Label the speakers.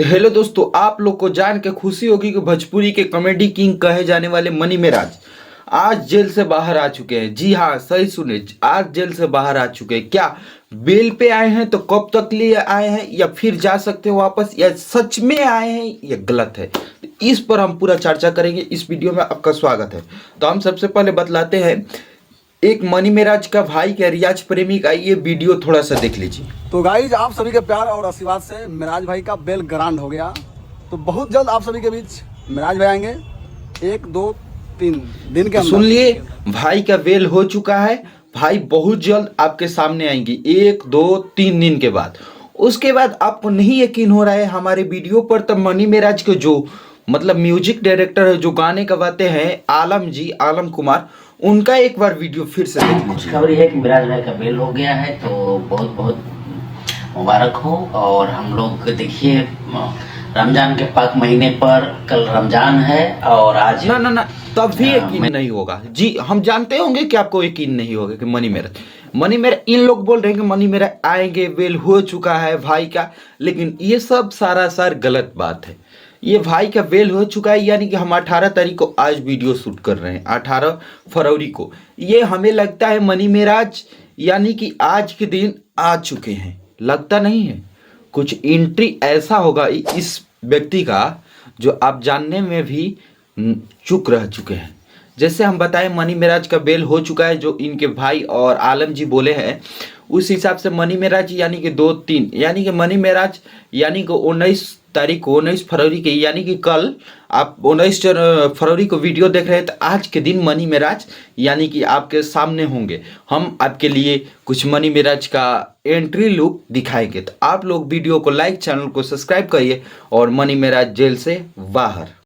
Speaker 1: Hello दोस्तों, आप लोग को जान के खुशी होगी कि भोजपुरी के कॉमेडी किंग कहे जाने वाले मनी मेराज आज जेल से बाहर आ चुके हैं। जी हाँ, सही सुने, आज जेल से बाहर आ चुके हैं। क्या बेल पे आए हैं तो कब तक लिए आए हैं, या फिर जा सकते हो वापस, या सच में आए हैं या गलत है, इस पर हम पूरा चर्चा करेंगे। इस वीडियो में आपका स्वागत है। तो हम सबसे पहले बतलाते हैं, एक मनी मेराज का भाई का रियाज प्रेमी का ये वीडियो थोड़ा सा देख लीजिए।
Speaker 2: तो गाइज, आप सभी के प्यार और आशीर्वाद से मिराज भाई का बेल ग्रांड हो गया। तो बहुत जल्द आप सभी के बीच मिराज भाई आएंगे 1 2 3 दिन के अंदर।
Speaker 1: सुन लिए, भाई का बेल हो चुका है। भाई बहुत जल्द आपके सामने आएंगी 1 2 3 दिन के बाद। उसके बाद आपको नहीं यकीन हो रहा है हमारे वीडियो पर, तब मनी मेराज के जो मतलब म्यूजिक डायरेक्टर है, जो गाने गवाते हैं, आलम जी, आलम कुमार, उनका एक बार वीडियो फिर से देख लीजिए।
Speaker 3: खुशखबरी है कि मिराज भाई का बेल हो गया है, तो बहुत बहुत मुबारक हो। और हम लोग देखिए, रमजान के पाक महीने पर कल रमजान है और आज
Speaker 1: ना तब भी यकीन नहीं होगा जी। हम जानते होंगे कि आपको यकीन नहीं होगा कि मनी मेरा इन लोग बोल रहे हैं कि मनी मेरा आएंगे, बेल हो चुका है भाई का, लेकिन ये सब सारा गलत बात है। ये भाई का बेल हो चुका है, यानी कि हम 18 तारीख को आज वीडियो शूट कर रहे हैं, 18 फरवरी को। ये हमें लगता है मनी मेराज यानी कि आज के दिन आ चुके हैं, लगता नहीं है। कुछ एंट्री ऐसा होगा इस व्यक्ति का जो आप जानने में भी चूक रह चुके हैं। जैसे हम बताएं, मनी मेराज का बेल हो चुका है, जो इनके भाई और आलम जी बोले हैं, उस हिसाब से मनी मेराज यानी कि 2-3, यानी कि मनी मेराज यानी कि 19 तारीख को, 19 फरवरी के, यानी कि कल आप 19 फरवरी को वीडियो देख रहे हैं, तो आज के दिन मनी मेराज यानी कि आपके सामने होंगे। हम आपके लिए कुछ मनी मेराज का एंट्री लुक दिखाएंगे। तो आप लोग वीडियो को लाइक, चैनल को सब्सक्राइब करिए। और मनी मेराज जेल से बाहर।